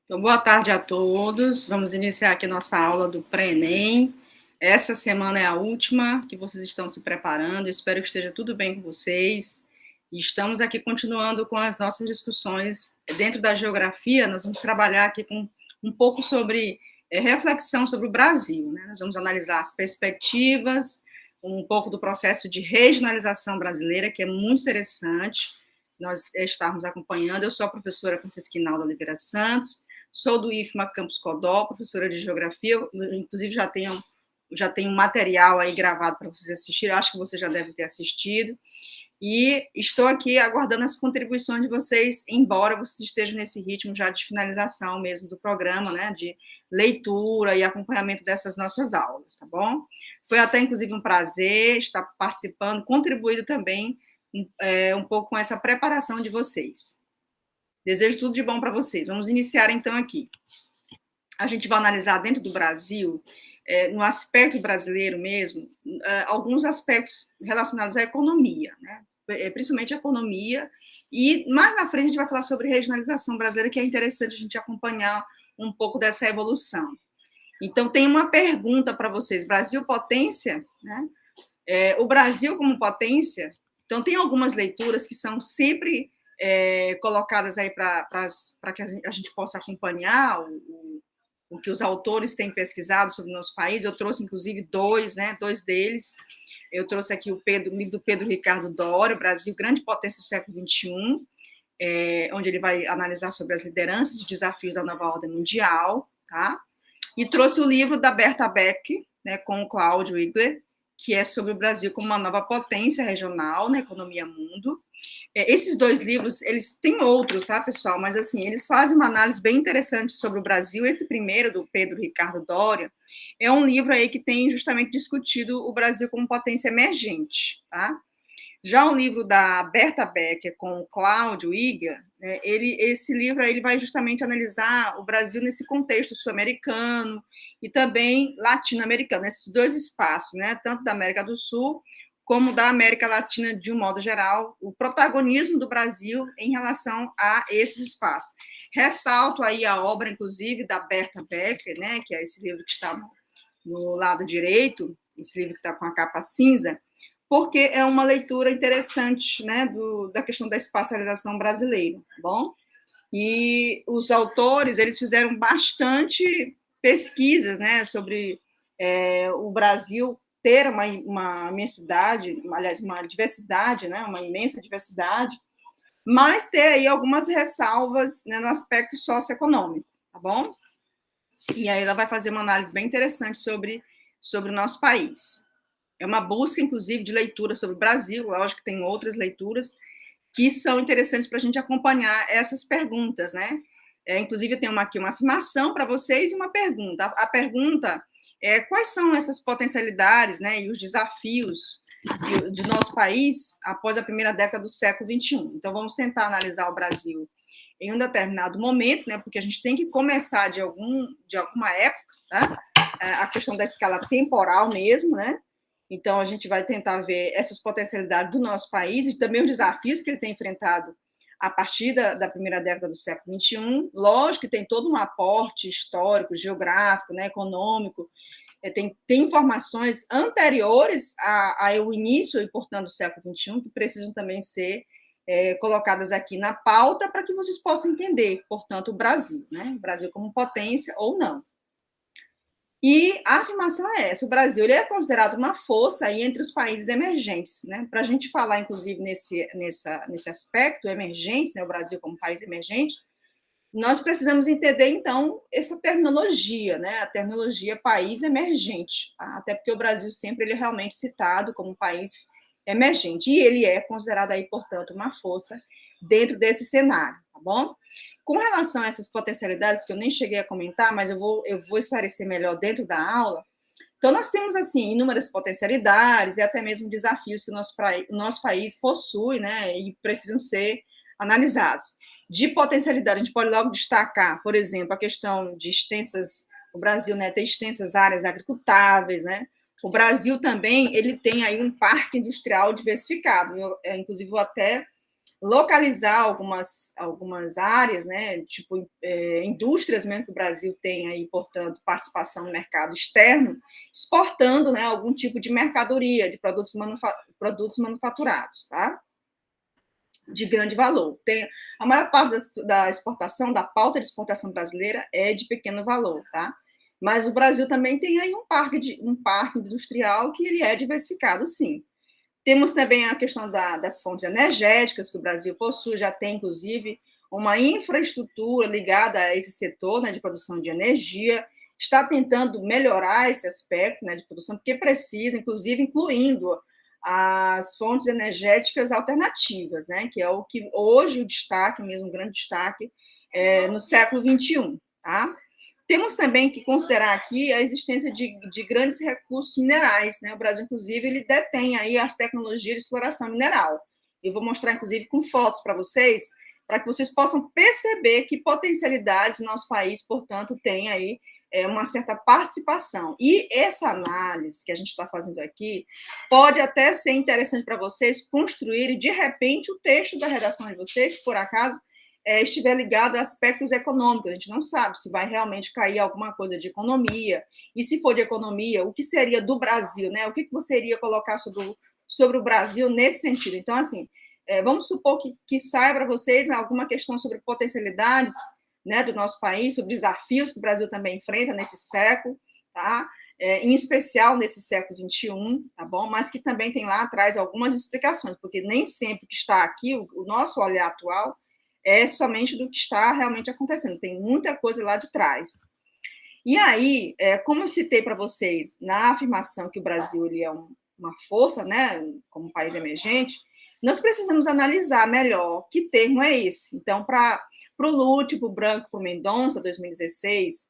Então, boa tarde a todos. Vamos iniciar aqui nossa aula do Pré-ENEM. Essa semana é a última que vocês estão se preparando. Espero que esteja tudo bem com vocês. E estamos aqui continuando com as nossas discussões dentro da geografia. Nós vamos trabalhar aqui com um pouco sobre reflexão sobre o Brasil, né? Nós vamos analisar as perspectivas, um pouco do processo de regionalização brasileira, que é muito interessante nós estarmos acompanhando. Eu sou a professora Francisca Inalda Oliveira Santos. Sou do IFMA Campus Codó, professora de Geografia, inclusive já tenho um material aí gravado para vocês assistirem, acho que você já deve ter assistido, e estou aqui aguardando as contribuições de vocês, embora vocês estejam nesse ritmo já de finalização mesmo do programa, né, de leitura e acompanhamento dessas nossas aulas, tá bom? Foi até, inclusive, um prazer estar participando, contribuindo também um pouco com essa preparação de vocês. Desejo tudo de bom para vocês. Vamos iniciar, então, aqui. A gente vai analisar dentro do Brasil, no aspecto brasileiro mesmo, alguns aspectos relacionados à economia, né? Principalmente a economia, e mais na frente a gente vai falar sobre regionalização brasileira, que é interessante a gente acompanhar um pouco dessa evolução. Então, tem uma pergunta para vocês. Brasil potência? Né? O Brasil como potência, então tem algumas leituras que são sempre colocadas aí para que a gente possa acompanhar o que os autores têm pesquisado sobre o nosso país. Eu trouxe, inclusive, dois deles. Eu trouxe aqui o livro do Pedro Ricardo Doria, Brasil, Grande Potência do Século XXI, onde ele vai analisar sobre as lideranças e desafios da nova ordem mundial, tá? E trouxe o livro da Berta Beck, né, com o Cláudio Igler, que é sobre o Brasil como uma nova potência regional na economia mundo. Esses dois livros, eles têm outros, tá, pessoal? Mas, assim, eles fazem uma análise bem interessante sobre o Brasil. Esse primeiro, do Pedro Ricardo Doria, é um livro aí que tem justamente discutido o Brasil como potência emergente, tá? Já o livro da Berta Becker com o Cláudio Iga, esse livro aí, ele vai justamente analisar o Brasil nesse contexto sul-americano e também latino-americano, esses dois espaços, né, tanto da América do Sul como da América Latina de um modo geral, o protagonismo do Brasil em relação a esses espaços. Ressalto aí a obra, inclusive, da Berta Becker, né, que é esse livro que está no lado direito, esse livro que está com a capa cinza, porque é uma leitura interessante, né, da questão da espacialização brasileira, tá bom? E os autores, eles fizeram bastante pesquisas, né, sobre o Brasil ter uma imensidade, aliás, uma diversidade, né, uma imensa diversidade, mas ter aí algumas ressalvas, né, no aspecto socioeconômico, tá bom? E aí ela vai fazer uma análise bem interessante sobre o nosso país. É uma busca, inclusive, de leitura sobre o Brasil, lógico que tem outras leituras que são interessantes para a gente acompanhar essas perguntas, né? Inclusive, tem aqui uma afirmação para vocês e uma pergunta. A pergunta é quais são essas potencialidades, né, e os desafios de nosso país após a primeira década do século XXI. Então, vamos tentar analisar o Brasil em um determinado momento, né, porque a gente tem que começar de alguma época, tá? A questão da escala temporal mesmo, né? Então, a gente vai tentar ver essas potencialidades do nosso país e também os desafios que ele tem enfrentado a partir da primeira década do século XXI. Lógico que tem todo um aporte histórico, geográfico, né, econômico, tem informações anteriores ao início e, portanto, do século XXI, que precisam também ser colocadas aqui na pauta para que vocês possam entender, portanto, o Brasil, né? O Brasil como potência ou não. E a afirmação é essa: o Brasil ele é considerado uma força aí entre os países emergentes, né? Para a gente falar, inclusive, nesse aspecto emergente, né, o Brasil como país emergente, nós precisamos entender, então, essa terminologia, né? A terminologia país emergente, tá? Até porque o Brasil sempre ele é realmente citado como um país emergente, e ele é considerado aí, portanto, uma força dentro desse cenário, tá bom? Com relação a essas potencialidades, que eu nem cheguei a comentar, mas eu vou esclarecer melhor dentro da aula. Então, nós temos, assim, inúmeras potencialidades e até mesmo desafios que o nosso país possui, né, e precisam ser analisados. De potencialidade, a gente pode logo destacar, por exemplo, a questão de o Brasil, né, tem extensas áreas agricultáveis, né, o Brasil também, ele tem aí um parque industrial diversificado. Inclusive, vou até localizar algumas áreas, né, tipo indústrias mesmo que o Brasil tem aí, portanto, participação no mercado externo, exportando, né, algum tipo de mercadoria, de produtos manufaturados, tá? De grande valor. Tem a maior parte da exportação, da pauta de exportação brasileira é de pequeno valor, tá? Mas o Brasil também tem aí um parque industrial que ele é diversificado, sim. Temos também a questão das fontes energéticas que o Brasil possui, já tem, inclusive, uma infraestrutura ligada a esse setor, né, de produção de energia, está tentando melhorar esse aspecto, né, de produção, porque precisa, inclusive, incluindo as fontes energéticas alternativas, né, que é o que hoje o destaque, mesmo o grande destaque, no século XXI, tá? Temos também que considerar aqui a existência de grandes recursos minerais, né? O Brasil, inclusive, ele detém aí as tecnologias de exploração mineral. Eu vou mostrar, inclusive, com fotos para que vocês possam perceber que potencialidades o nosso país, portanto, tem aí uma certa participação. E essa análise que a gente está fazendo aqui pode até ser interessante para vocês construírem, de repente, o texto da redação de vocês, se por acaso estiver ligado a aspectos econômicos. A gente não sabe se vai realmente cair alguma coisa de economia, e se for de economia, o que seria do Brasil, né? O que você iria colocar sobre o Brasil nesse sentido? Então, assim, vamos supor que saia para vocês alguma questão sobre potencialidades, né, do nosso país, sobre desafios que o Brasil também enfrenta nesse século, tá? Em especial nesse século XXI, tá bom? Mas que também tem lá atrás algumas explicações, porque nem sempre que está aqui, o nosso olhar atual, é somente do que está realmente acontecendo, tem muita coisa lá de trás. E aí, como eu citei para vocês na afirmação que o Brasil ele é uma força, né, como um país emergente, nós precisamos analisar melhor que termo é esse. Então, para o Lúcio, para o Branco, para o Mendonça, 2016,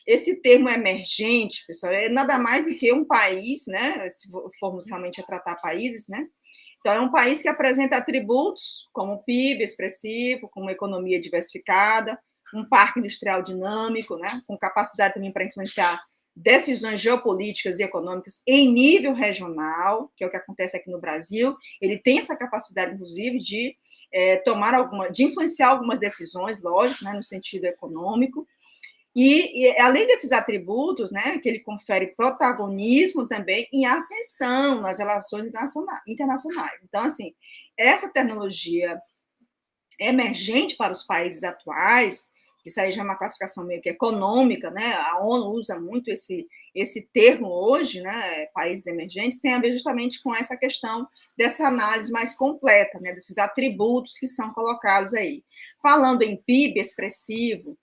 esse termo emergente, pessoal, é nada mais do que um país, né, se formos realmente a tratar países, né, então, é um país que apresenta atributos como PIB expressivo, como economia diversificada, um parque industrial dinâmico, né, com capacidade também para influenciar decisões geopolíticas e econômicas em nível regional, que é o que acontece aqui no Brasil. Ele tem essa capacidade, inclusive, de de influenciar algumas decisões, lógico, né, no sentido econômico. E além desses atributos, né, que ele confere protagonismo também em ascensão nas relações internacionais. Então, assim, essa tecnologia emergente para os países atuais, isso aí já é uma classificação meio que econômica, né? A ONU usa muito esse termo hoje, né? Países emergentes, tem a ver justamente com essa questão dessa análise mais completa, né? Desses atributos que são colocados aí. Falando em PIB expressivo,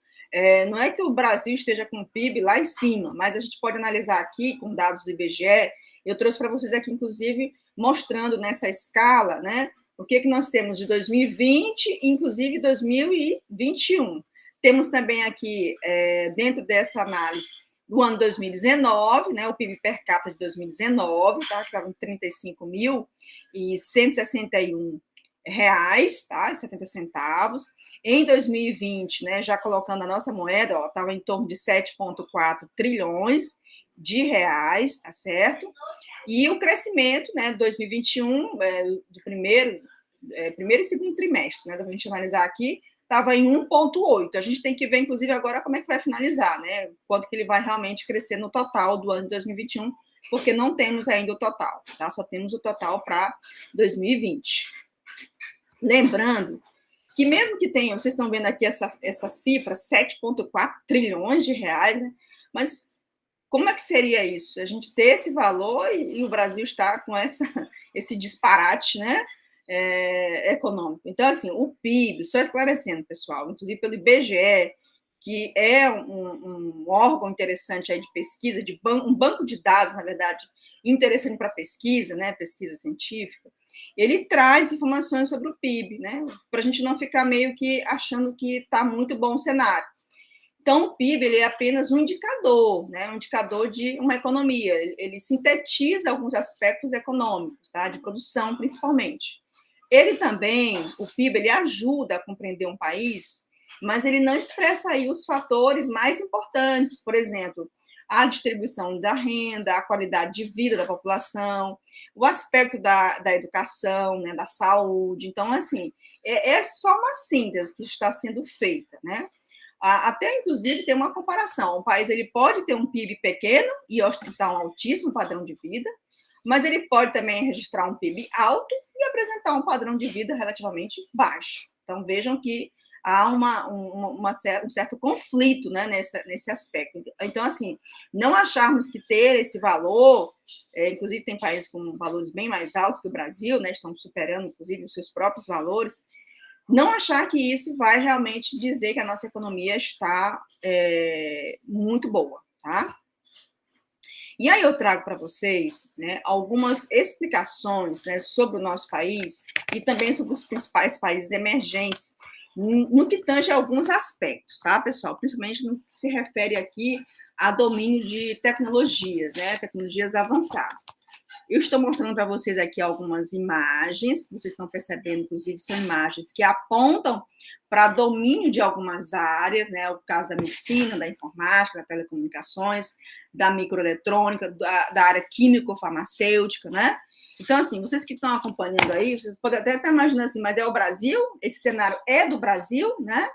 não é que o Brasil esteja com o PIB lá em cima, mas a gente pode analisar aqui com dados do IBGE. Eu trouxe para vocês aqui, inclusive, mostrando nessa escala, né? O que nós temos de 2020, inclusive 2021. Temos também aqui, dentro dessa análise, do ano 2019, né, o PIB per capita de 2019, tá, que estava em R$ 35.161, tá, 70 centavos. Em 2020, né, já colocando a nossa moeda, estava em torno de 7,4 trilhões de reais, tá certo? E o crescimento, né, 2021, do primeiro e segundo trimestre, né, da gente analisar aqui, estava em 1,8. A gente tem que ver, inclusive, agora como é que vai finalizar, né? Quanto que ele vai realmente crescer no total do ano de 2021, porque não temos ainda o total, tá? Só temos o total para 2020. Lembrando que mesmo que tenham, vocês estão vendo aqui essa cifra, 7,4 trilhões de reais, né? Mas como é que seria isso? A gente ter esse valor e o Brasil está com esse disparate, né, econômico. Então, assim, o PIB, só esclarecendo, pessoal, inclusive pelo IBGE, que é um órgão interessante aí de pesquisa, um banco de dados, na verdade, interessante para pesquisa, né, pesquisa científica, ele traz informações sobre o PIB, né, para a gente não ficar meio que achando que está muito bom o cenário. Então, o PIB ele é apenas um indicador, né? Um indicador de uma economia. Ele sintetiza alguns aspectos econômicos, tá? De produção, principalmente. Ele também, o PIB, ele ajuda a compreender um país, mas ele não expressa aí os fatores mais importantes, por exemplo, a distribuição da renda, a qualidade de vida da população, o aspecto da educação, né, da saúde. Então, assim, é só uma síntese que está sendo feita, né? Até, inclusive, tem uma comparação. O país ele pode ter um PIB pequeno e ostentar um altíssimo padrão de vida, mas ele pode também registrar um PIB alto e apresentar um padrão de vida relativamente baixo. Então, vejam que há um certo conflito, né, nesse aspecto. Então, assim, não acharmos que ter esse valor, inclusive tem países com valores bem mais altos que o Brasil, né, estão superando, inclusive, os seus próprios valores, não achar que isso vai realmente dizer que a nossa economia está muito boa, tá? E aí eu trago para vocês, né, algumas explicações, né, sobre o nosso país e também sobre os principais países emergentes, no que tange a alguns aspectos, tá, pessoal? Principalmente no que se refere aqui a domínio de tecnologias, né, tecnologias avançadas. Eu estou mostrando para vocês aqui algumas imagens, que vocês estão percebendo, inclusive, são imagens que apontam para domínio de algumas áreas, né? O caso da medicina, da informática, da telecomunicações, da microeletrônica, da área químico-farmacêutica, né? Então, assim, vocês que estão acompanhando aí, vocês podem até estar imaginando assim, mas é o Brasil? Esse cenário é do Brasil, né?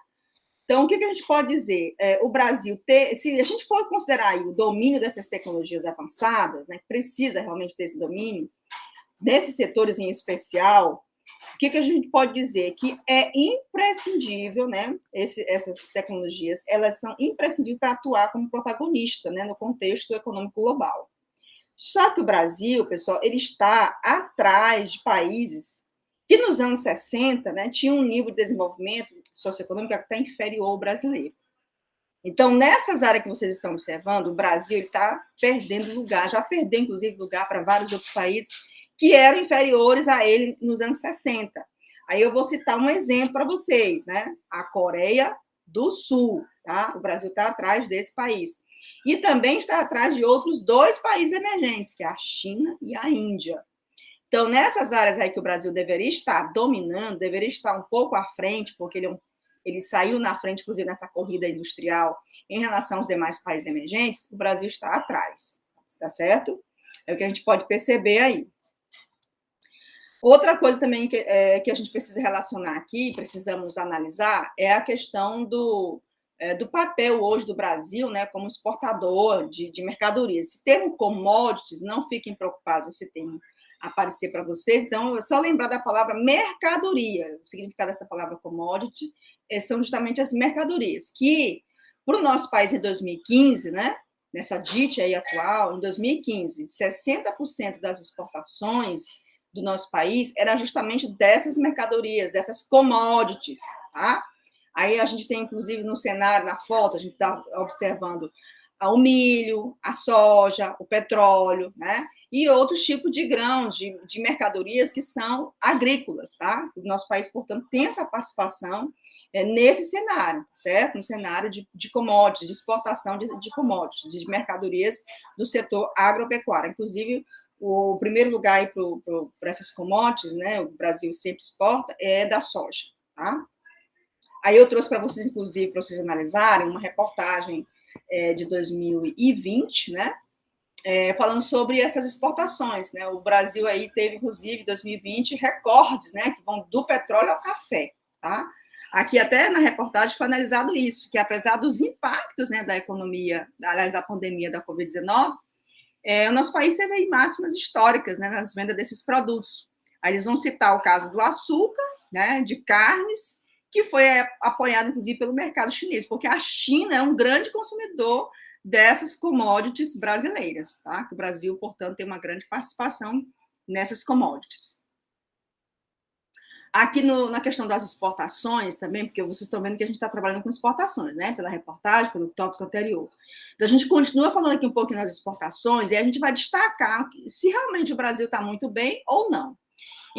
Então, o que a gente pode dizer? O Brasil, se a gente for considerar aí o domínio dessas tecnologias avançadas, né, precisa realmente ter esse domínio, nesses setores em especial, o que a gente pode dizer? Que é imprescindível, né, essas tecnologias, elas são imprescindíveis para atuar como protagonista, né, no contexto econômico global. Só que o Brasil, pessoal, ele está atrás de países que nos anos 60, né, tinham um nível de desenvolvimento socioeconômico até inferior ao brasileiro. Então, nessas áreas que vocês estão observando, o Brasil está perdendo lugar, já perdeu, inclusive, lugar para vários outros países que eram inferiores a ele nos anos 60. Aí eu vou citar um exemplo para vocês, né? A Coreia do Sul, tá? O Brasil está atrás desse país. E também está atrás de outros dois países emergentes, que é a China e a Índia. Então, nessas áreas aí que o Brasil deveria estar dominando, deveria estar um pouco à frente, porque ele saiu na frente, inclusive, nessa corrida industrial em relação aos demais países emergentes, o Brasil está atrás, tá certo? É o que a gente pode perceber aí. Outra coisa também que a gente precisa relacionar aqui, precisamos analisar, é a questão do papel hoje do Brasil, né, como exportador de mercadorias. Se termo commodities, não fiquem preocupados esse termo aparecer para vocês. Então, é só lembrar da palavra mercadoria. O significado dessa palavra commodity são justamente as mercadorias, que, para o nosso país em 2015, né, nessa DIT aí atual, em 2015, 60% das exportações do nosso país era justamente dessas mercadorias, dessas commodities, tá? Aí a gente tem, inclusive, no cenário, na foto, a gente está observando o milho, a soja, o petróleo, né? E outros tipos de grãos, de mercadorias que são agrícolas, tá? O nosso país, portanto, tem essa participação nesse cenário, certo? No cenário de commodities, de exportação de commodities, de mercadorias do setor agropecuário. Inclusive, o primeiro lugar para essas commodities, né? O Brasil sempre exporta, é da soja, tá? Aí eu trouxe para vocês, inclusive, para vocês analisarem, uma reportagem de 2020, né? Falando sobre essas exportações, né? O Brasil aí teve, inclusive, em 2020, recordes, né? Que vão do petróleo ao café, tá? Aqui até na reportagem foi analisado isso, que apesar dos impactos, né, da economia, aliás, da pandemia da Covid-19, o nosso país teve aí máximas históricas, né, nas vendas desses produtos. Aí eles vão citar o caso do açúcar, né, de carnes, que foi apoiado, inclusive, pelo mercado chinês, porque a China é um grande consumidor dessas commodities brasileiras, tá? Que o Brasil, portanto, tem uma grande participação nessas commodities. Aqui na questão das exportações também, porque vocês estão vendo que a gente está trabalhando com exportações, né? Pela reportagem, pelo tópico anterior. Então, a gente continua falando aqui um pouquinho das exportações e a gente vai destacar se realmente o Brasil está muito bem ou não.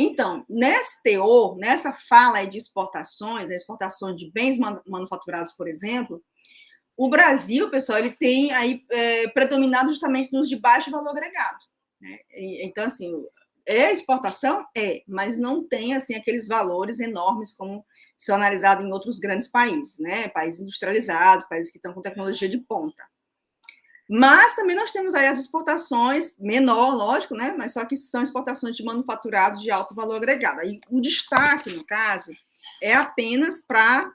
Então, nesse teor, nessa fala de exportações, né, exportações de bens manufaturados, por exemplo, o Brasil, pessoal, ele tem aí predominado justamente nos de baixo valor agregado, né? Então, assim, exportação? Mas não tem, assim, aqueles valores enormes como são analisados em outros grandes países, né? Países industrializados, países que estão com tecnologia de ponta. Mas também nós temos aí as exportações, menor, lógico, né? Mas só que são exportações de manufaturados de alto valor agregado. Aí o destaque, no caso, é apenas para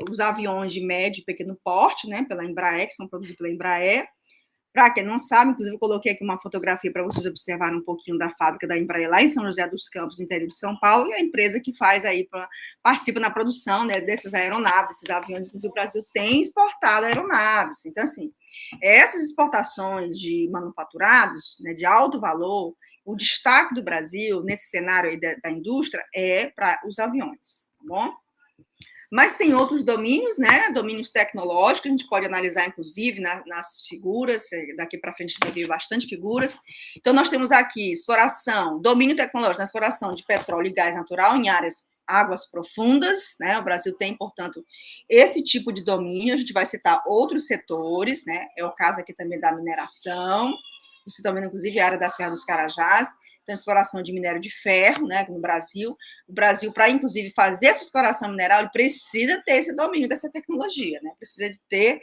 os aviões de médio e pequeno porte, né, pela Embraer, que são produzidos pela Embraer. Para quem não sabe, inclusive eu coloquei aqui uma fotografia para vocês observarem um pouquinho da fábrica da Embraer lá em São José dos Campos, no interior de São Paulo, e a empresa que faz aí, participa na produção, né, dessas aeronaves, desses aviões. Inclusive o Brasil tem exportado aeronaves. Então, assim, essas exportações de manufaturados, né, de alto valor, o destaque do Brasil nesse cenário aí da indústria é para os aviões, tá bom? Mas tem outros domínios, né? Domínios tecnológicos, a gente pode analisar, inclusive, nas figuras, daqui para frente a gente vai ver bastante figuras. Então, nós temos aqui exploração, domínio tecnológico na exploração de petróleo e gás natural em águas profundas, né? O Brasil tem, portanto, esse tipo de domínio, a gente vai citar outros setores, né? É o caso aqui também da mineração, vocês estão vendo, inclusive, a área da Serra dos Carajás, então, exploração de minério de ferro, né, no Brasil. O Brasil, para, inclusive, fazer essa exploração mineral, ele precisa ter esse domínio dessa tecnologia, né? Precisa de ter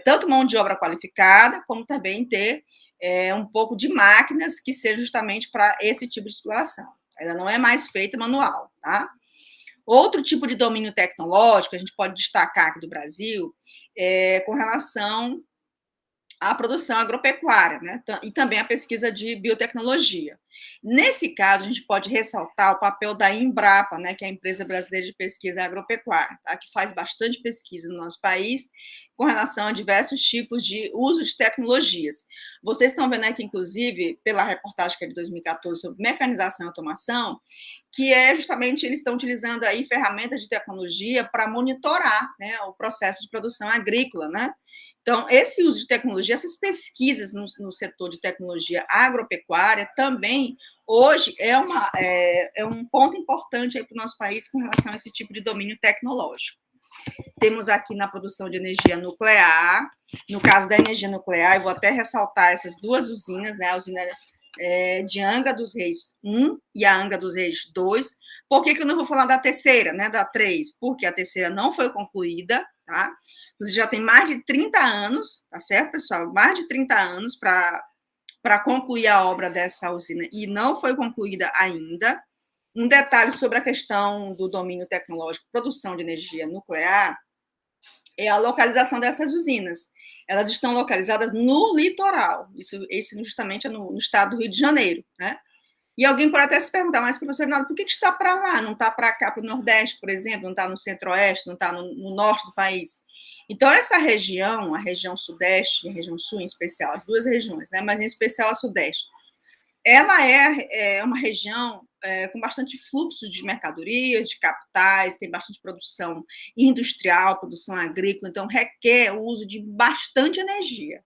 tanto mão de obra qualificada, como também ter um pouco de máquinas que sejam justamente para esse tipo de exploração. Ela não é mais feita manual, tá? Outro tipo de domínio tecnológico que a gente pode destacar aqui do Brasil é com relação à produção agropecuária, né? E também a pesquisa de biotecnologia. Nesse caso, a gente pode ressaltar o papel da Embrapa, né, que é a Empresa Brasileira de Pesquisa Agropecuária, tá? Que faz bastante pesquisa no nosso país com relação a diversos tipos de uso de tecnologias. Vocês estão vendo aqui, inclusive, pela reportagem que é de 2014 sobre mecanização e automação, que é justamente eles estão utilizando aí ferramentas de tecnologia para monitorar, né, o processo de produção agrícola, né? Então, esse uso de tecnologia, essas pesquisas no setor de tecnologia agropecuária também, hoje, é um ponto importante para o nosso país com relação a esse tipo de domínio tecnológico. Temos aqui na produção de energia nuclear, no caso da energia nuclear, eu vou até ressaltar essas duas usinas, né, a usina de Angra dos Reis 1 e a Angra dos Reis 2. Por que eu não vou falar da terceira, né, da 3? Porque a terceira não foi concluída, tá? Você já tem mais de 30 anos, tá certo, pessoal? Mais de 30 anos para concluir a obra dessa usina e não foi concluída ainda. Um detalhe sobre a questão do domínio tecnológico, produção de energia nuclear, é a localização dessas usinas. Elas estão localizadas no litoral, isso justamente é no estado do Rio de Janeiro, né? E alguém pode até se perguntar, mas, professor Rinaldo, por que está para lá? Não está para cá, para o Nordeste, por exemplo, não está no Centro-Oeste, não está no Norte do país? Então, essa região, a região Sudeste e a região Sul, em especial, as duas regiões, né, mas em especial a Sudeste, ela é uma região com bastante fluxo de mercadorias, de capitais, tem bastante produção industrial, produção agrícola, então requer o uso de bastante energia.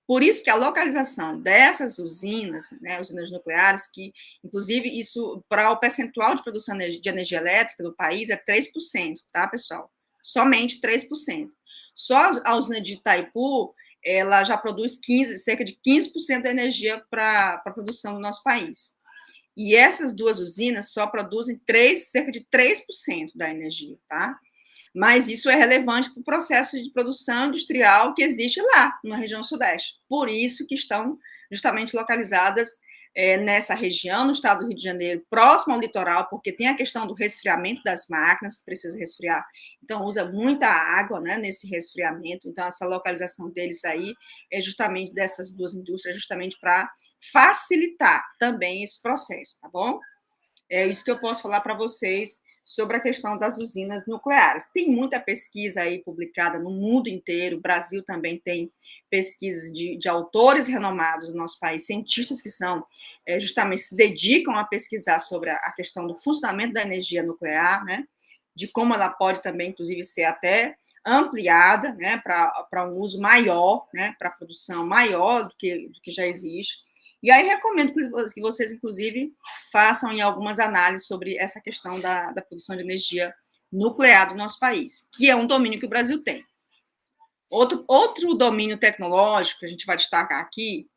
Por isso que a localização dessas usinas, né, usinas nucleares, que, inclusive, isso, para o percentual de produção de energia elétrica do país, é 3%, tá, pessoal? Somente 3%. Só a usina de Itaipu, ela já produz cerca de 15% da energia para a produção do nosso país. E essas duas usinas só produzem cerca de 3% da energia, tá? Mas isso é relevante para o processo de produção industrial que existe lá, na região sudeste. Por isso que estão justamente localizadas nessa região, no estado do Rio de Janeiro, próximo ao litoral, porque tem a questão do resfriamento das máquinas, que precisa resfriar, então usa muita água, né, nesse resfriamento, então essa localização deles aí é justamente dessas duas indústrias, justamente para facilitar também esse processo, tá bom? É isso que eu posso falar para vocês sobre a questão das usinas nucleares. Tem muita pesquisa aí publicada no mundo inteiro, o Brasil também tem pesquisas de autores renomados do nosso país, cientistas que são, justamente se dedicam a pesquisar sobre a questão do funcionamento da energia nuclear, né, de como ela pode também, inclusive, ser até ampliada, né, para um uso maior, né, para produção maior do que já existe. E aí recomendo que vocês, inclusive, façam em algumas análises sobre essa questão da produção de energia nuclear do nosso país, que é um domínio que o Brasil tem. Outro domínio tecnológico que a gente vai destacar aqui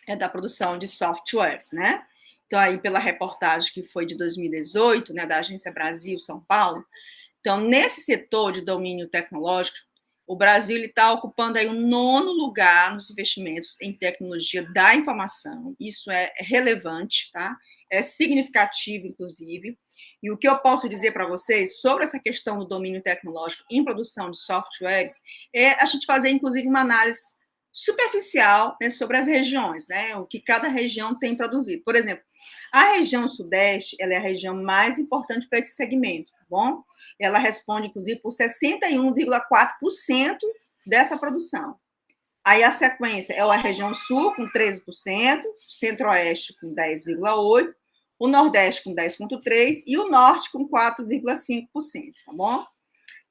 é da produção de softwares, né? Então, aí, pela reportagem que foi de 2018, né, da Agência Brasil São Paulo, então, nesse setor de domínio tecnológico, O Brasil está ocupando aí o 9º lugar nos investimentos em tecnologia da informação. Isso é relevante, tá? É significativo, inclusive. E o que eu posso dizer para vocês sobre essa questão do domínio tecnológico em produção de softwares é a gente fazer, inclusive, uma análise superficial, né, sobre as regiões, né? O que cada região tem produzido. Por exemplo, a região Sudeste, ela é a região mais importante para esse segmento, tá bom? Ela responde, inclusive, por 61,4% dessa produção. Aí a sequência é a região Sul, com 13%, Centro-Oeste, com 10,8%, o Nordeste, com 10,3% e o Norte, com 4,5%, tá bom?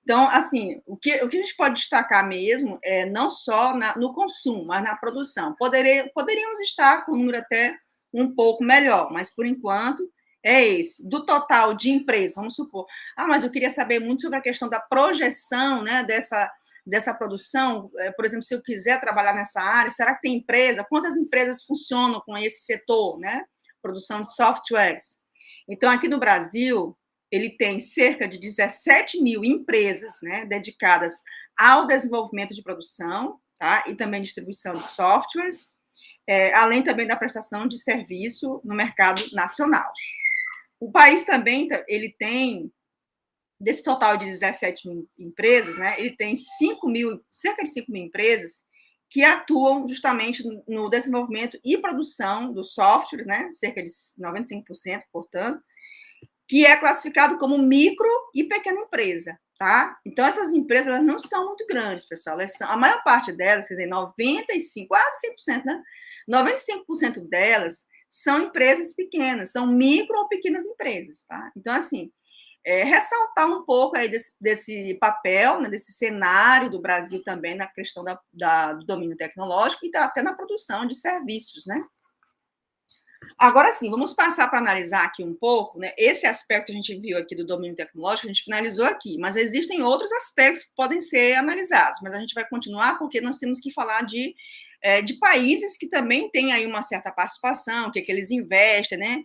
Então, assim, o que a gente pode destacar mesmo é não só no consumo, mas na produção. Poderíamos estar com um número até um pouco melhor, mas por enquanto é esse. Do total de empresas, vamos supor. Mas eu queria saber muito sobre a questão da projeção, né, dessa produção. Por exemplo, se eu quiser trabalhar nessa área, será que tem empresa? Quantas empresas funcionam com esse setor, né? Produção de softwares. Então, aqui no Brasil, ele tem cerca de 17 mil empresas, né, dedicadas ao desenvolvimento de produção, tá, e também distribuição de softwares, além também da prestação de serviço no mercado nacional. O país também, ele tem, desse total de 17 mil empresas, né, ele tem cerca de 5 mil empresas que atuam justamente no desenvolvimento e produção do software, né, cerca de 95%, portanto, que é classificado como micro e pequena empresa, tá? Então, essas empresas elas não são muito grandes, pessoal. A maior parte delas, quer dizer, 95%, quase 100%, né? 95% delas são empresas pequenas, são micro ou pequenas empresas, tá? Então, assim, ressaltar um pouco aí desse papel, né, desse cenário do Brasil também na questão do domínio tecnológico e até na produção de serviços, né? Agora sim, vamos passar para analisar aqui um pouco, né? Esse aspecto que a gente viu aqui do domínio tecnológico, a gente finalizou aqui, mas existem outros aspectos que podem ser analisados, mas a gente vai continuar porque nós temos que falar de países que também têm aí uma certa participação, o que eles investem, né?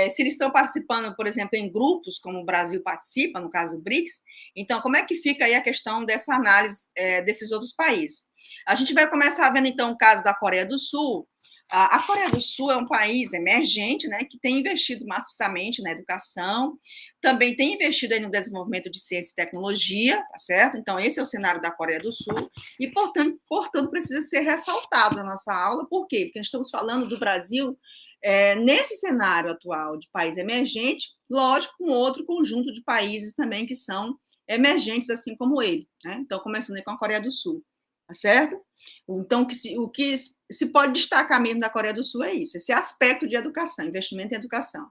Se eles estão participando, por exemplo, em grupos, como o Brasil participa, no caso do BRICS, então como é que fica aí a questão dessa análise desses outros países? A gente vai começar vendo, então, o caso da Coreia do Sul. A Coreia do Sul é um país emergente, né, que tem investido maciçamente na educação, também tem investido aí no desenvolvimento de ciência e tecnologia, tá certo? Então, esse é o cenário da Coreia do Sul, e, portanto precisa ser ressaltado na nossa aula. Por quê? Porque estamos falando do Brasil nesse cenário atual de país emergente, lógico, com outro conjunto de países também que são emergentes, assim como ele, né? Então, começando aí com a Coreia do Sul, tá certo? Então, o que se pode destacar mesmo da Coreia do Sul é isso, esse aspecto de educação, investimento em educação.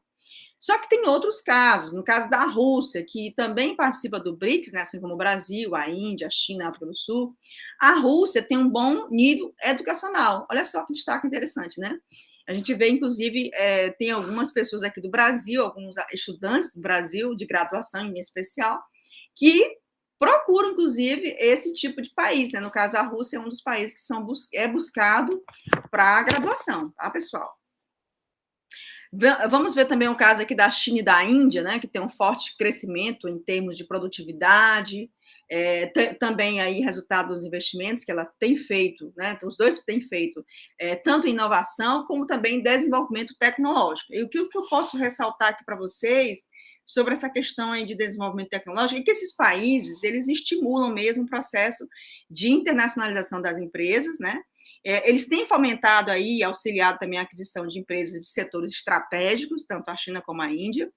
Só que tem outros casos, no caso da Rússia, que também participa do BRICS, né, assim como o Brasil, a Índia, a China, a África do Sul. A Rússia tem um bom nível educacional. Olha só que destaque interessante, né? A gente vê, inclusive, tem algumas pessoas aqui do Brasil, alguns estudantes do Brasil, de graduação em especial, que procuram, inclusive, esse tipo de país, né? No caso, a Rússia é um dos países que é buscado para a graduação, tá, pessoal? Vamos ver também o caso aqui da China e da Índia, né, que tem um forte crescimento em termos de produtividade, também aí resultado dos investimentos que ela tem feito, né, então os dois têm feito, tanto em inovação como também em desenvolvimento tecnológico. E o que eu posso ressaltar aqui para vocês sobre essa questão aí de desenvolvimento tecnológico é que esses países, eles estimulam mesmo o processo de internacionalização das empresas, né, eles têm fomentado aí, auxiliado também a aquisição de empresas de setores estratégicos, tanto a China como a Índia,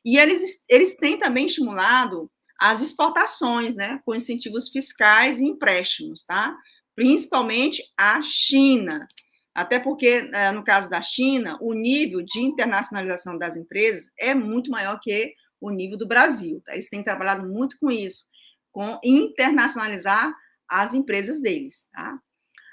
e eles têm também estimulado as exportações, né, com incentivos fiscais e empréstimos, tá? Principalmente a China, até porque, no caso da China, o nível de internacionalização das empresas é muito maior que o nível do Brasil, tá? Eles têm trabalhado muito com isso, com internacionalizar as empresas deles, tá?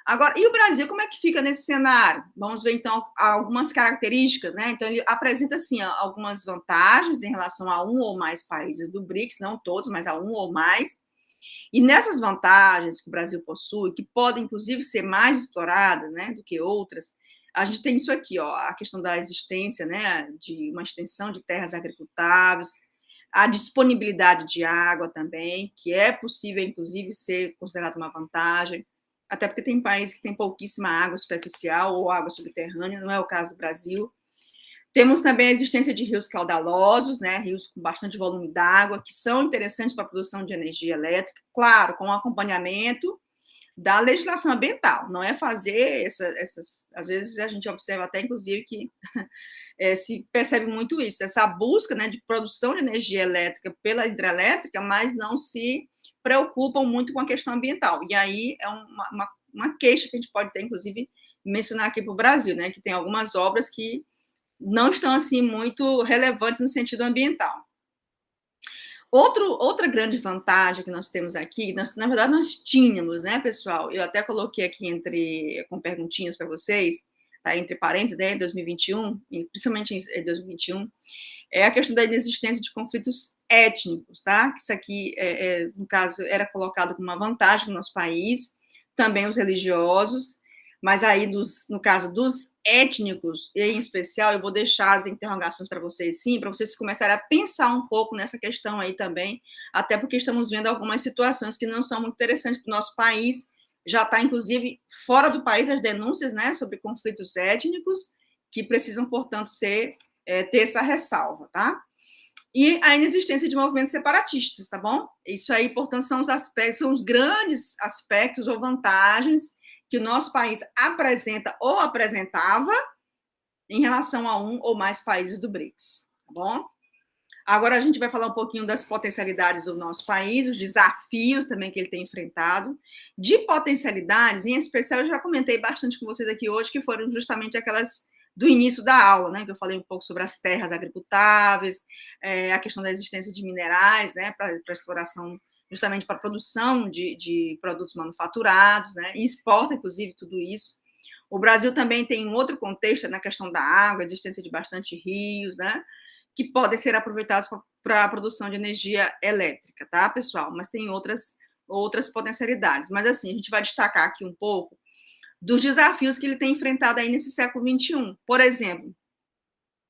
Agora, e o Brasil, como é que fica nesse cenário? Vamos ver, então, algumas características, né? Então, ele apresenta, assim, algumas vantagens em relação a um ou mais países do BRICS, não todos, mas a um ou mais. E nessas vantagens que o Brasil possui, que podem, inclusive, ser mais exploradas, né, do que outras, a gente tem isso aqui, ó, a questão da existência, né, de uma extensão de terras agricultáveis, a disponibilidade de água também, que é possível, inclusive, ser considerada uma vantagem, até porque tem países que têm pouquíssima água superficial ou água subterrânea, não é o caso do Brasil. Temos também a existência de rios caudalosos, né, rios com bastante volume d'água, que são interessantes para a produção de energia elétrica, claro, com acompanhamento da legislação ambiental, não é fazer essas. Às vezes a gente observa até, inclusive, que se percebe muito isso, essa busca, né, de produção de energia elétrica pela hidrelétrica, mas não se preocupam muito com a questão ambiental. E aí é uma queixa que a gente pode ter, inclusive, mencionar aqui para o Brasil, né, que tem algumas obras que não estão assim muito relevantes no sentido ambiental. Outra grande vantagem que nós temos aqui, na verdade nós tínhamos, né, pessoal? Eu até coloquei aqui com perguntinhas para vocês, tá, entre parênteses, né, 2021, principalmente em 2021, é a questão da inexistência de conflitos étnicos, tá? Isso aqui, no caso, era colocado como uma vantagem no nosso país, também os religiosos, mas aí, no caso dos étnicos, em especial, eu vou deixar as interrogações para vocês, sim, para vocês começarem a pensar um pouco nessa questão aí também, até porque estamos vendo algumas situações que não são muito interessantes para o nosso país, já está, inclusive, fora do país as denúncias, né, sobre conflitos étnicos, que precisam, portanto, ter essa ressalva, tá? E a inexistência de movimentos separatistas, tá bom? Isso aí, portanto, são os grandes aspectos ou vantagens que o nosso país apresenta ou apresentava em relação a um ou mais países do BRICS, tá bom? Agora a gente vai falar um pouquinho das potencialidades do nosso país, os desafios também que ele tem enfrentado. De potencialidades, em especial, eu já comentei bastante com vocês aqui hoje, que foram justamente aquelas do início da aula, né? Que eu falei um pouco sobre as terras agricultáveis, a questão da existência de minerais, né? Para exploração, justamente para a produção de produtos manufaturados, né? E exporta, inclusive, tudo isso. O Brasil também tem um outro contexto na questão da água, a existência de bastante rios, né? Que podem ser aproveitados para a produção de energia elétrica, tá, pessoal? Mas tem outras potencialidades. Mas, assim, a gente vai destacar aqui um pouco dos desafios que ele tem enfrentado aí nesse século XXI. Por exemplo,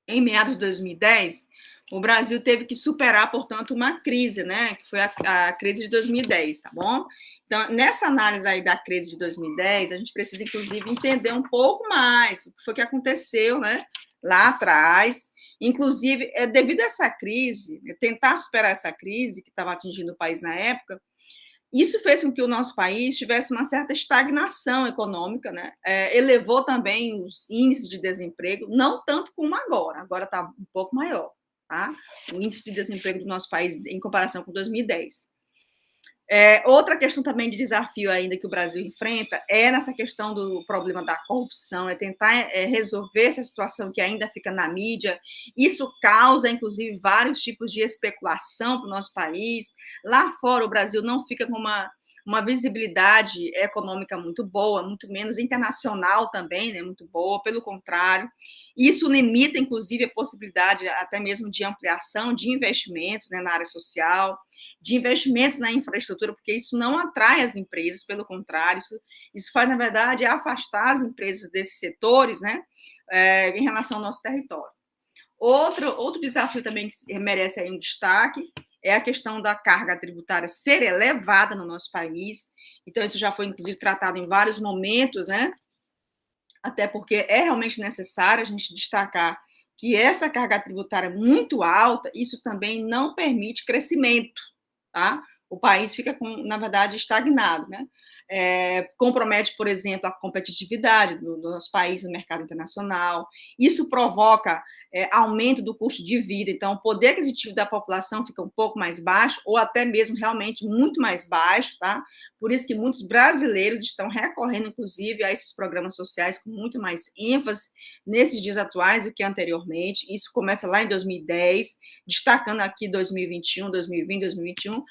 em meados de 2010, o Brasil teve que superar, portanto, uma crise, né? Que foi a crise de 2010, tá bom? Então, nessa análise aí da crise de 2010, a gente precisa, inclusive, entender um pouco mais o que foi que aconteceu, né? Lá atrás. Inclusive, devido a essa crise, tentar superar essa crise que estava atingindo o país na época, isso fez com que o nosso país tivesse uma certa estagnação econômica, né? Elevou também os índices de desemprego, não tanto como agora está um pouco maior, tá? O índice de desemprego do nosso país em comparação com 2010. Outra questão também de desafio ainda que o Brasil enfrenta é nessa questão do problema da corrupção, tentar resolver essa situação que ainda fica na mídia. Isso causa, inclusive, vários tipos de especulação para o nosso país. Lá fora, o Brasil não fica com uma visibilidade econômica muito boa, muito menos internacional também, né, muito boa, pelo contrário. Isso limita, inclusive, a possibilidade até mesmo de ampliação de investimentos, né, na área social, de investimentos na infraestrutura, porque isso não atrai as empresas, pelo contrário, isso faz, na verdade, afastar as empresas desses setores, né, em relação ao nosso território. Outro desafio também que merece aí um destaque é a questão da carga tributária ser elevada no nosso país. Então, isso já foi, inclusive, tratado em vários momentos, né? Até porque é realmente necessário a gente destacar que essa carga tributária muito alta, isso também não permite crescimento, tá? O país fica, na verdade, estagnado, né? Compromete, por exemplo, a competitividade do nosso país no mercado internacional. Isso provoca aumento do custo de vida, então o poder aquisitivo da população fica um pouco mais baixo, ou até mesmo realmente muito mais baixo, tá? Por isso que muitos brasileiros estão recorrendo, inclusive, a esses programas sociais com muito mais ênfase nesses dias atuais do que anteriormente. Isso começa lá em 2010, destacando aqui 2021, 2020, 2021,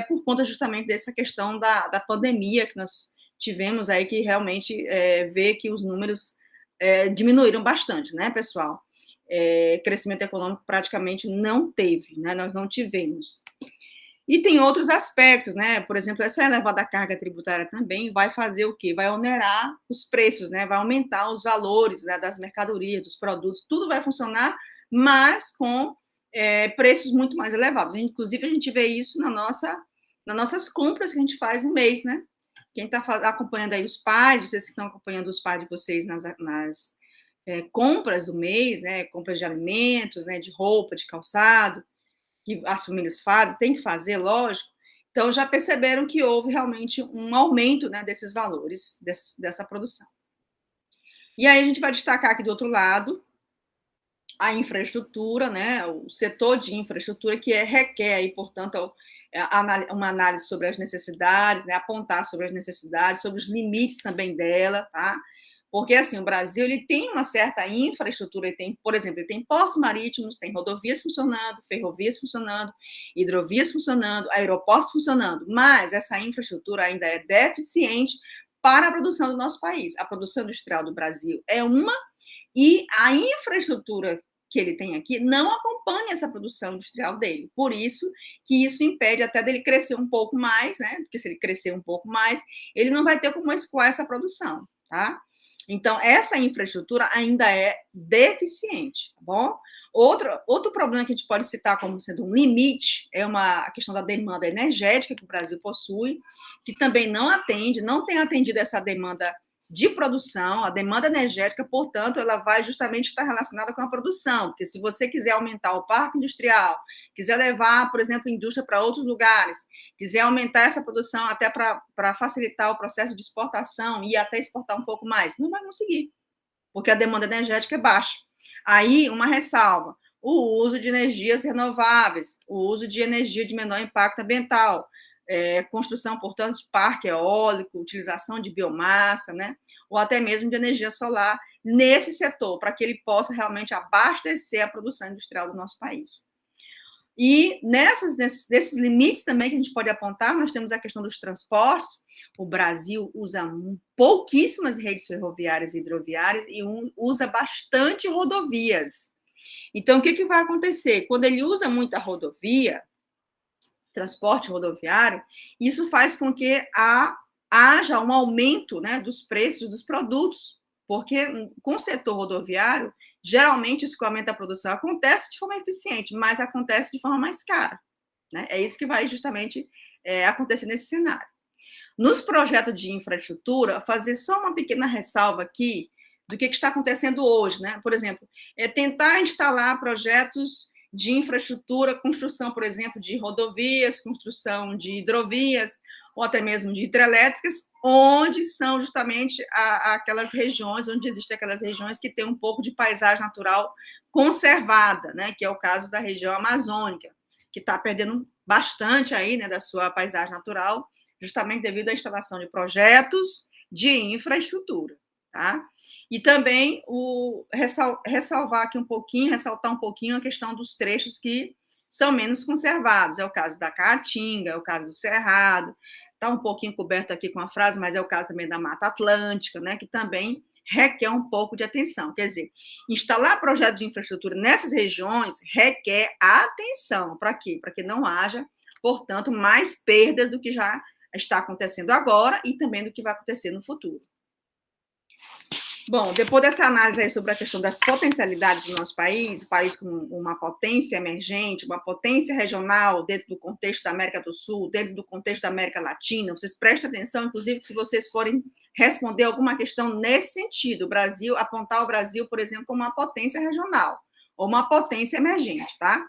por conta justamente dessa questão da pandemia que nós tivemos aí, que realmente vê que os números diminuíram bastante, né, pessoal? Crescimento econômico praticamente não teve, né? Nós não tivemos. E tem outros aspectos, né? Por exemplo, essa elevada carga tributária também vai fazer o quê? Vai onerar os preços, né? Vai aumentar os valores, né, das mercadorias, dos produtos, tudo vai funcionar, mas com preços muito mais elevados. Inclusive, a gente vê isso nas nossas compras que a gente faz no mês, né? Quem está acompanhando aí os pais, vocês que estão acompanhando os pais de vocês nas compras do mês, né? Compras de alimentos, né? De roupa, de calçado, que as famílias fazem, tem que fazer, lógico. Então, já perceberam que houve realmente um aumento, né, desses valores, dessa produção. E aí a gente vai destacar aqui do outro lado a infraestrutura, né, o setor de infraestrutura que requer aí, portanto, uma análise sobre as necessidades, né, apontar sobre as necessidades, sobre os limites também dela, tá? Porque assim, o Brasil ele tem uma certa infraestrutura, ele tem, por exemplo, ele tem portos marítimos, tem rodovias funcionando, ferrovias funcionando, hidrovias funcionando, aeroportos funcionando, mas essa infraestrutura ainda é deficiente para a produção do nosso país. A produção industrial do Brasil é uma, e a infraestrutura que ele tem aqui não acompanha essa produção industrial dele. Por isso que isso impede até dele crescer um pouco mais, né? Porque se ele crescer um pouco mais, ele não vai ter como escoar essa produção, tá? Então, essa infraestrutura ainda é deficiente, tá bom? Outro problema que a gente pode citar como sendo um limite é a questão da demanda energética que o Brasil possui, que também não tem atendido essa demanda de produção, a demanda energética, portanto, ela vai justamente estar relacionada com a produção, porque se você quiser aumentar o parque industrial, quiser levar, por exemplo, a indústria para outros lugares, quiser aumentar essa produção até para facilitar o processo de exportação e até exportar um pouco mais, não vai conseguir, porque a demanda energética é baixa. Aí, uma ressalva, o uso de energias renováveis, o uso de energia de menor impacto ambiental, construção, portanto, de parque eólico, utilização de biomassa, né? Ou até mesmo de energia solar nesse setor, para que ele possa realmente abastecer a produção industrial do nosso país. E desses limites também que a gente pode apontar, nós temos a questão dos transportes. O Brasil usa pouquíssimas redes ferroviárias e hidroviárias e usa bastante rodovias. Então, o que vai acontecer? Quando ele usa muita rodovia, transporte rodoviário, isso faz com que haja um aumento, né, dos preços dos produtos, porque com o setor rodoviário, geralmente o escoamento da produção acontece de forma eficiente, mas acontece de forma mais cara. Né? É isso que vai justamente acontecer nesse cenário. Nos projetos de infraestrutura, fazer só uma pequena ressalva aqui do que está acontecendo hoje. Né? Por exemplo, tentar instalar projetos de infraestrutura, construção, por exemplo, de rodovias, construção de hidrovias, ou até mesmo de hidrelétricas, onde são justamente aquelas regiões, onde existem aquelas regiões que têm um pouco de paisagem natural conservada, né, que é o caso da região amazônica, que está perdendo bastante aí, né, da sua paisagem natural, justamente devido à instalação de projetos de infraestrutura, tá? E também ressaltar um pouquinho a questão dos trechos que são menos conservados. É o caso da Caatinga, é o caso do Cerrado, está um pouquinho coberto aqui com a frase, mas é o caso também da Mata Atlântica, né, que também requer um pouco de atenção. Quer dizer, instalar projetos de infraestrutura nessas regiões requer atenção. Para quê? Para que não haja, portanto, mais perdas do que já está acontecendo agora e também do que vai acontecer no futuro. Bom, depois dessa análise aí sobre a questão das potencialidades do nosso país, o país como uma potência emergente, uma potência regional dentro do contexto da América do Sul, dentro do contexto da América Latina, vocês prestem atenção, inclusive, se vocês forem responder alguma questão nesse sentido, o Brasil, apontar o Brasil, por exemplo, como uma potência regional, ou uma potência emergente, tá?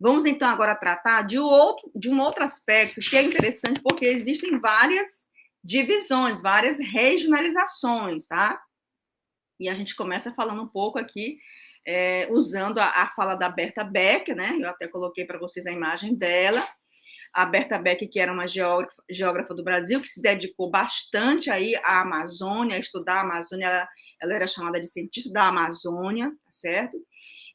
Vamos, então, agora tratar de um outro aspecto que é interessante, porque existem várias divisões, várias regionalizações, tá? E a gente começa falando um pouco aqui, usando a fala da Berta Becker, né? Eu até coloquei para vocês a imagem dela. A Berta Becker, que era uma geógrafa do Brasil, que se dedicou bastante aí à Amazônia, a estudar a Amazônia, ela era chamada de cientista da Amazônia, tá certo?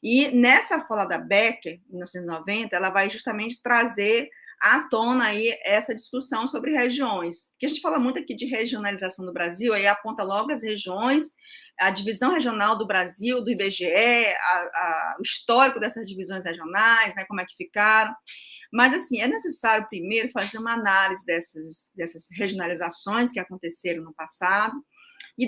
E nessa fala da Becker, em 1990, ela vai justamente trazer à tona aí essa discussão sobre regiões, que a gente fala muito aqui de regionalização do Brasil, aí aponta logo as regiões, a divisão regional do Brasil, do IBGE, o histórico dessas divisões regionais, né, como é que ficaram. Mas, assim, é necessário primeiro fazer uma análise dessas regionalizações que aconteceram no passado e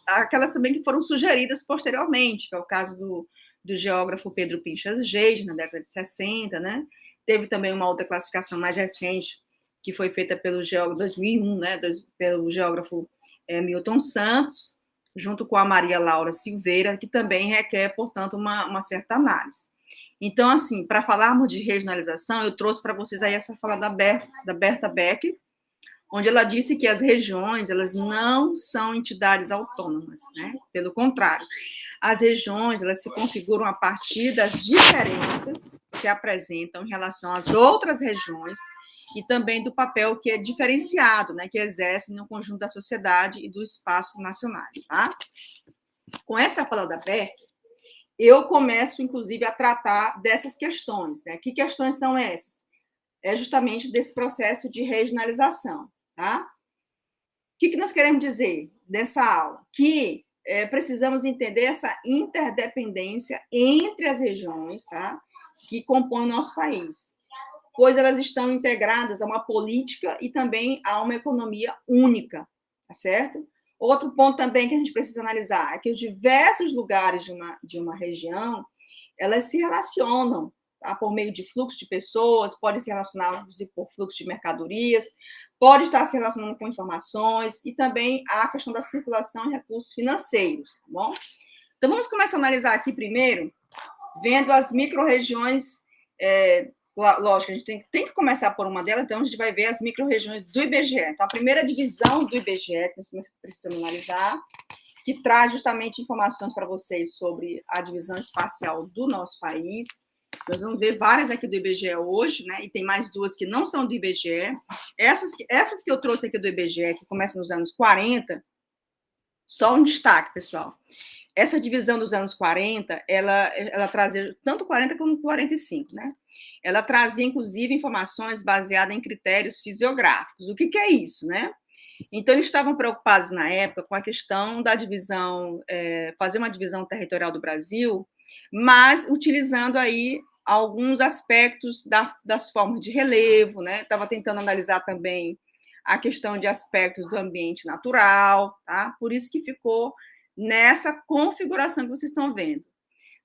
aquelas também que foram sugeridas posteriormente, que é o caso do geógrafo Pedro Pinchas Geis, na década de 60, né? Teve também uma outra classificação mais recente, que foi feita pelo geógrafo 2001, né? Pelo geógrafo Milton Santos, junto com a Maria Laura Silveira, que também requer, portanto, uma certa análise. Então, assim, para falarmos de regionalização, eu trouxe para vocês aí essa fala da Berta Becker, onde ela disse que as regiões, elas não são entidades autônomas, né? Pelo contrário, as regiões, elas se configuram a partir das diferenças que apresentam em relação às outras regiões e também do papel que é diferenciado, né? Que exercem no conjunto da sociedade e do espaço nacionais, tá? Com essa fala da Beck, eu começo, inclusive, a tratar dessas questões, né? Que questões são essas? É justamente desse processo de regionalização, tá? O que nós queremos dizer dessa aula? Que precisamos entender essa interdependência entre as regiões, tá? Que compõem o nosso país, pois elas estão integradas a uma política e também a uma economia única, tá certo? Outro ponto também que a gente precisa analisar é que os diversos lugares de uma região, elas se relacionam, tá? Por meio de fluxo de pessoas, podem se relacionar por fluxo de mercadorias, pode estar se relacionando com informações e também a questão da circulação de recursos financeiros, tá bom? Então, vamos começar a analisar aqui primeiro, vendo as micro-regiões, lógico, a gente tem que começar por uma delas, então a gente vai ver as micro-regiões do IBGE. Então, a primeira divisão do IBGE, que nós precisamos analisar, que traz justamente informações para vocês sobre a divisão espacial do nosso país. Nós vamos ver várias aqui do IBGE hoje, né? E tem mais duas que não são do IBGE. Essas que eu trouxe aqui do IBGE, que começam nos anos 40, só um destaque, pessoal. Essa divisão dos anos 40, ela trazia tanto 40 como 45, né? Ela trazia, inclusive, informações baseadas em critérios fisiográficos. O que é isso, né? Então, eles estavam preocupados na época com a questão da divisão, fazer uma divisão territorial do Brasil, mas utilizando aí alguns aspectos das formas de relevo, né? Estava tentando analisar também a questão de aspectos do ambiente natural, tá? Por isso que ficou nessa configuração que vocês estão vendo.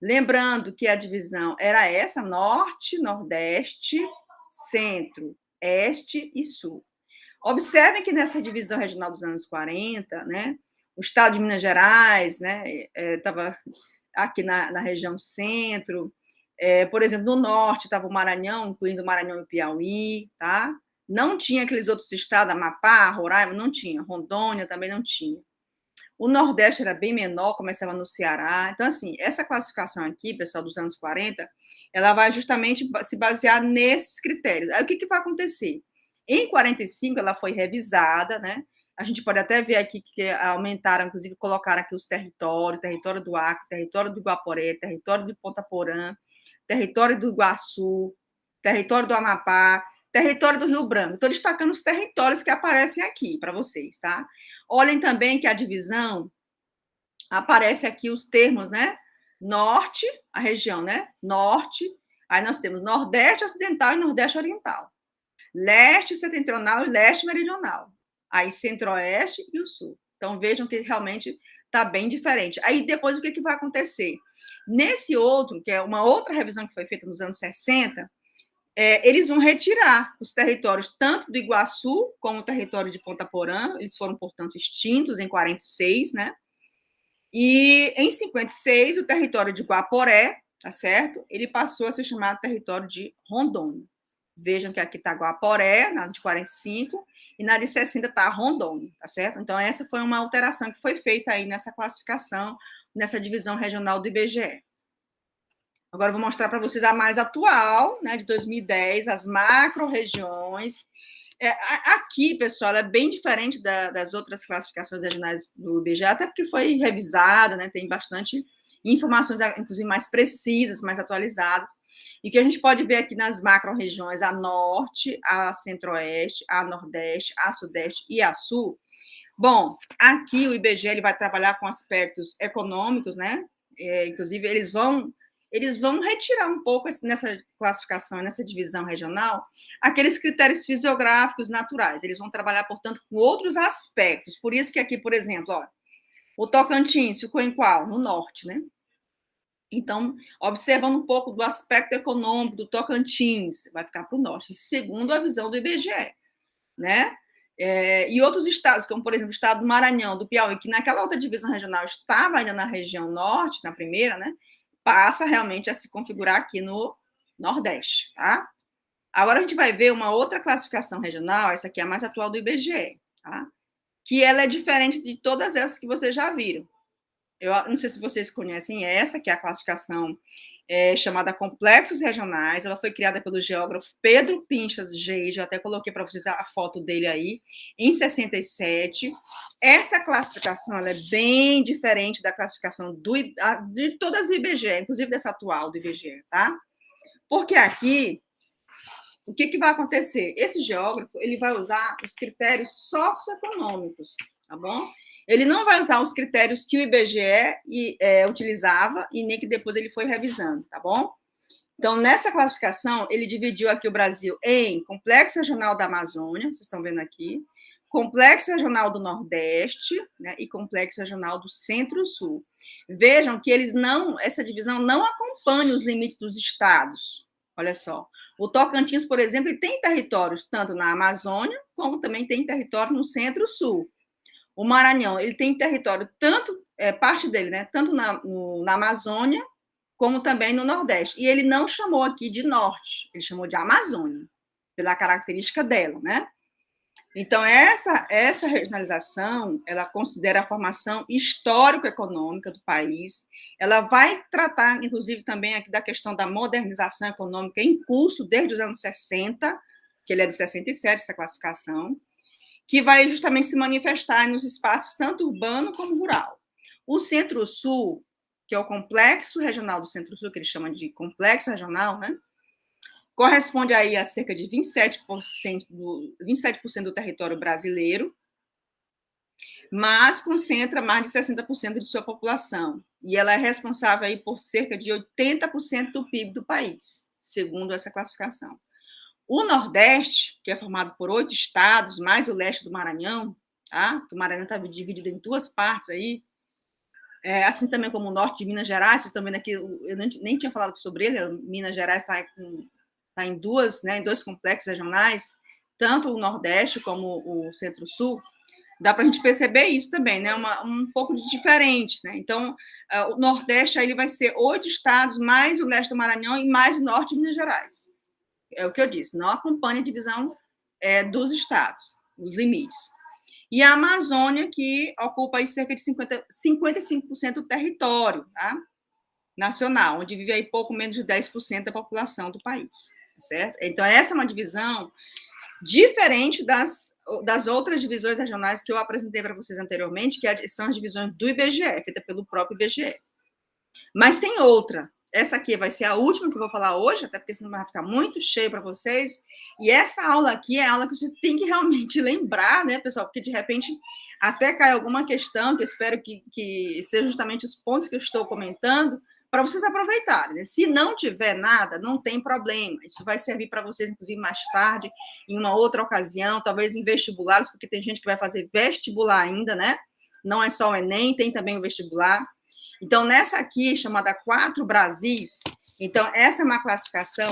Lembrando que a divisão era essa: norte, nordeste, centro, este e sul. Observem que nessa divisão regional dos anos 40, né, o estado de Minas Gerais, né, estava aqui na região centro, por exemplo, no norte estava o Maranhão, incluindo o Maranhão e o Piauí, tá? Não tinha aqueles outros estados, Amapá, Roraima, não tinha, Rondônia também não tinha. O Nordeste era bem menor, começava no Ceará. Então, assim, essa classificação aqui, pessoal, dos anos 40, ela vai justamente se basear nesses critérios. Aí, o que vai acontecer? Em 45, ela foi revisada, né? A gente pode até ver aqui que aumentaram, inclusive, colocaram aqui os territórios, território do Acre, território do Guaporé, território de Ponta Porã, território do Iguaçu, território do Amapá, território do Rio Branco. Estou destacando os territórios que aparecem aqui para vocês, tá? Olhem também que a divisão aparece aqui os termos, né? Norte, a região, né? Norte, aí nós temos Nordeste Ocidental e Nordeste Oriental. Leste setentrional e leste meridional. Aí Centro-Oeste e o Sul. Então vejam que realmente está bem diferente. Aí depois o que vai acontecer? Nesse outro, que é uma outra revisão que foi feita nos anos 60, eles vão retirar os territórios tanto do Iguaçu como o território de Ponta Porã, eles foram, portanto, extintos em 46, né? E em 56, o território de Guaporé, tá certo? Ele passou a ser chamado território de Rondônia. Vejam que aqui está Guaporé, na de 45, e na de 60 está Rondônia, tá certo? Então, essa foi uma alteração que foi feita aí nessa classificação, nessa divisão regional do IBGE. Agora, eu vou mostrar para vocês a mais atual, né, de 2010, as macro-regiões. Aqui, pessoal, é bem diferente das outras classificações regionais do IBGE, até porque foi revisada, né, tem bastante informações, inclusive, mais precisas, mais atualizadas, e que a gente pode ver aqui nas macro-regiões, a norte, a centro-oeste, a nordeste, a sudeste e a sul. Bom, aqui o IBGE ele vai trabalhar com aspectos econômicos, né, inclusive eles vão retirar um pouco nessa classificação, nessa divisão regional, aqueles critérios fisiográficos naturais. Eles vão trabalhar, portanto, com outros aspectos. Por isso que aqui, por exemplo, ó, o Tocantins ficou em qual? No norte, né? Então, observando um pouco do aspecto econômico do Tocantins, vai ficar para o norte, segundo a visão do IBGE, né? E outros estados, como, por exemplo, o estado do Maranhão, do Piauí, que naquela outra divisão regional estava ainda na região norte, na primeira, né? Passa realmente a se configurar aqui no Nordeste, tá? Agora a gente vai ver uma outra classificação regional, essa aqui é a mais atual do IBGE, tá? Que ela é diferente de todas essas que vocês já viram. Eu não sei se vocês conhecem essa, que é a classificação chamada Complexos Regionais. Ela foi criada pelo geógrafo Pedro Pinchas Geis, eu até coloquei para vocês a foto dele aí, em 67. Essa classificação ela é bem diferente da classificação de todas do IBGE, inclusive dessa atual do IBGE, tá? Porque aqui, o que vai acontecer? Esse geógrafo ele vai usar os critérios socioeconômicos, tá bom? Ele não vai usar os critérios que o IBGE utilizava e nem que depois ele foi revisando, tá bom? Então, nessa classificação, ele dividiu aqui o Brasil em Complexo Regional da Amazônia, vocês estão vendo aqui, Complexo Regional do Nordeste, né, e Complexo Regional do Centro-Sul. Vejam que essa divisão não acompanha os limites dos estados. Olha só. O Tocantins, por exemplo, ele tem territórios tanto na Amazônia, como também tem território no Centro-Sul. O Maranhão, ele tem território, parte dele, né, tanto na Amazônia, como também no Nordeste. E ele não chamou aqui de Norte, ele chamou de Amazônia, pela característica dela, né? Então, essa regionalização, ela considera a formação histórico-econômica do país, ela vai tratar, inclusive, também aqui da questão da modernização econômica em curso desde os anos 60, que ele é de 67, essa classificação, que vai justamente se manifestar nos espaços tanto urbano como rural. O Centro-Sul, que é o Complexo Regional do Centro-Sul, que eles chamam de Complexo Regional, né? Corresponde aí a cerca de 27% do território brasileiro, mas concentra mais de 60% de sua população. E ela é responsável aí por cerca de 80% do PIB do país, segundo essa classificação. O Nordeste, que é formado por 8 estados, mais o leste do Maranhão, tá? O Maranhão está dividido em 2 partes aí, assim também como o norte de Minas Gerais, vocês estão vendo aqui, eu nem tinha falado sobre ele, Minas Gerais está em dois complexos regionais, tanto o Nordeste como o Centro-Sul. Dá para a gente perceber isso também, né? Um pouco de diferente, né? Então, o Nordeste aí ele vai ser 8 estados, mais o leste do Maranhão e mais o norte de Minas Gerais. É o que eu disse, não acompanha a divisão dos estados, os limites. E a Amazônia, que ocupa aí cerca de 55% do território, tá? Nacional, onde vive aí pouco menos de 10% da população do país, certo? Então, essa é uma divisão diferente das outras divisões regionais que eu apresentei para vocês anteriormente, que são as divisões do IBGE, feita pelo próprio IBGE. Mas tem outra. Essa aqui vai ser a última que eu vou falar hoje, até porque senão vai ficar muito cheio para vocês. E essa aula aqui é a aula que vocês têm que realmente lembrar, né, pessoal? Porque, de repente, até cai alguma questão, que eu espero que sejam justamente os pontos que eu estou comentando, para vocês aproveitarem. Né? Se não tiver nada, não tem problema. Isso vai servir para vocês, inclusive, mais tarde, em uma outra ocasião, talvez em vestibulares, porque tem gente que vai fazer vestibular ainda, né? Não é só o Enem, tem também o vestibular. Então, nessa aqui, chamada 4 Brasis, então, essa é uma classificação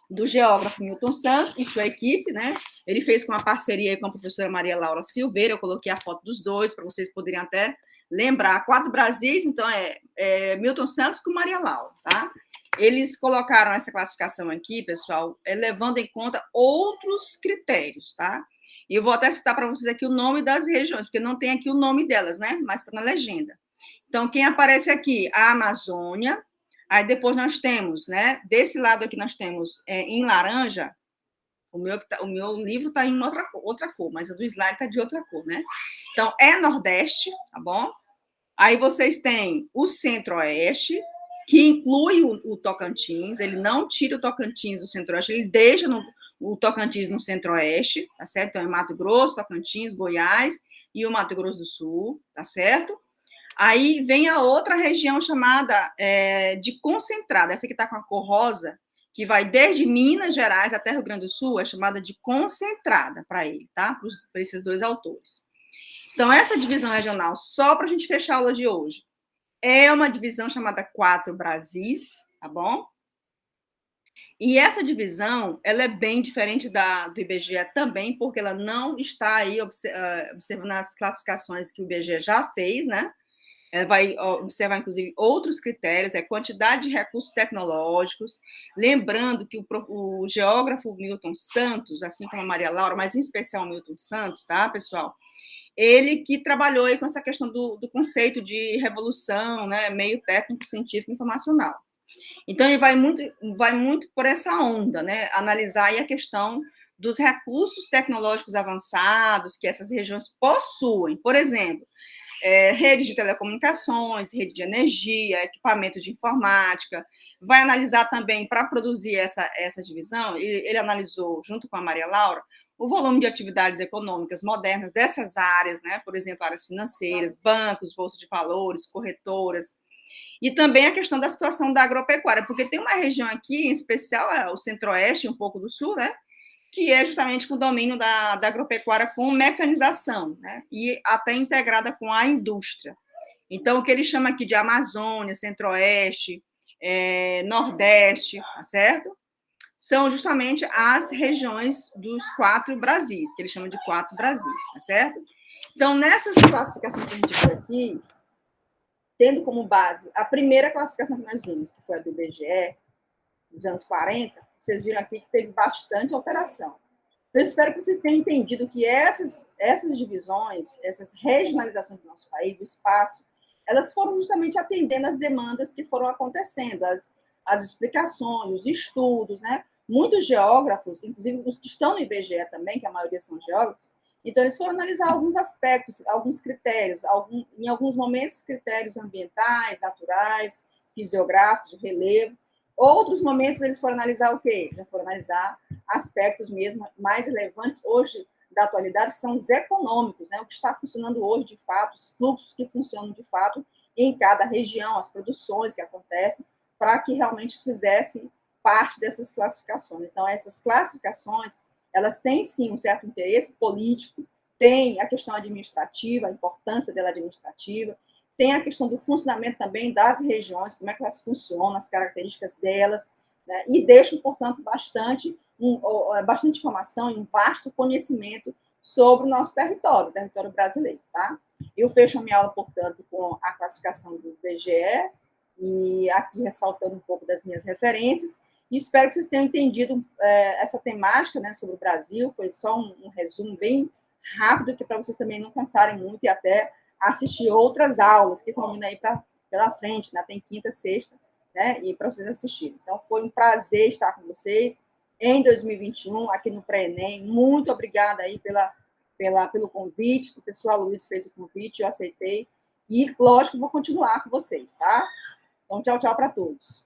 do geógrafo Milton Santos e sua equipe, né? Ele fez com uma parceria com a professora Maria Laura Silveira, eu coloquei a foto dos dois, para vocês poderem até lembrar. 4 Brasis, então, Milton Santos com Maria Laura, tá? Eles colocaram essa classificação aqui, pessoal, levando em conta outros critérios, tá? E eu vou até citar para vocês aqui o nome das regiões, porque não tem aqui o nome delas, né? Mas está na legenda. Então, quem aparece aqui? A Amazônia. Aí depois nós temos, né? Desse lado aqui nós temos em laranja. O meu livro está em outra cor, mas o do slide está de outra cor, né? Então, é Nordeste, tá bom? Aí vocês têm o Centro-Oeste, que inclui o Tocantins. Ele não tira o Tocantins do Centro-Oeste, ele deixa o Tocantins no Centro-Oeste, tá certo? Então, é Mato Grosso, Tocantins, Goiás e o Mato Grosso do Sul, tá certo? Aí vem a outra região chamada de concentrada, essa que está com a cor rosa, que vai desde Minas Gerais até Rio Grande do Sul, é chamada de concentrada para ele, tá? Para esses dois autores. Então, essa divisão regional, só para a gente fechar a aula de hoje, É uma divisão chamada Quatro Brasis, tá bom? E essa divisão, ela é bem diferente do IBGE também, porque ela não está aí observando as classificações que o IBGE já fez, né? Ela vai observar, inclusive, outros critérios, quantidade de recursos tecnológicos. Lembrando que o geógrafo Milton Santos, assim como a Maria Laura, mas em especial o Milton Santos, tá, pessoal? Ele que trabalhou aí com essa questão do conceito de revolução, né, meio técnico, científico, informacional. Então, ele vai muito por essa onda, né, analisar aí a questão dos recursos tecnológicos avançados que essas regiões possuem. Por exemplo, rede de telecomunicações, rede de energia, equipamentos de informática. Vai analisar também, para produzir essa divisão, ele analisou, junto com a Maria Laura, o volume de atividades econômicas modernas dessas áreas, né? Por exemplo, áreas financeiras, bancos, bolsa de valores, corretoras, e também a questão da situação da agropecuária, porque tem uma região aqui, em especial o centro-oeste, um pouco do sul, né? Que é justamente com o domínio da agropecuária com mecanização, né? E até integrada com a indústria. Então, o que ele chama aqui de Amazônia, Centro-Oeste, Nordeste, tá certo? São justamente as regiões dos quatro Brasis, que ele chama de quatro Brasis, tá certo? Então, nessas classificações que a gente viu aqui, tendo como base a primeira classificação que nós vimos, que foi a do IBGE, dos anos 40, vocês viram aqui que teve bastante alteração. Eu espero que vocês tenham entendido que essas divisões, essas regionalizações do nosso país, do espaço, elas foram justamente atendendo às demandas que foram acontecendo, as explicações, os estudos, né? Muitos geógrafos, inclusive os que estão no IBGE também, que a maioria são geógrafos, então eles foram analisar alguns aspectos, alguns critérios, em alguns momentos critérios ambientais, naturais, fisiográficos, o relevo. Outros momentos eles foram analisar o quê? Já foram analisar aspectos mesmo mais relevantes hoje da atualidade, que são os econômicos, né? O que está funcionando hoje de fato, os fluxos que funcionam de fato em cada região, as produções que acontecem, para que realmente fizessem parte dessas classificações. Então, essas classificações, elas têm sim um certo interesse político, tem a questão administrativa, a importância dela administrativa, tem a questão do funcionamento também das regiões, como é que elas funcionam, as características delas, né? E deixam, portanto, bastante informação e um vasto conhecimento sobre o nosso território, o território brasileiro, tá? Eu fecho a minha aula, portanto, com a classificação do IBGE e aqui ressaltando um pouco das minhas referências, e espero que vocês tenham entendido essa temática, né, sobre o Brasil. Foi só um resumo bem rápido, que para vocês também não cansarem muito e até assistir outras aulas que estão vindo aí pela frente, né? Tem quinta, sexta, né? E para vocês assistirem. Então, foi um prazer estar com vocês em 2021, aqui no Pré-ENEM. Muito obrigada aí pelo convite, o pessoal Luiz fez o convite, eu aceitei. E, lógico, vou continuar com vocês, tá? Então, tchau, tchau para todos.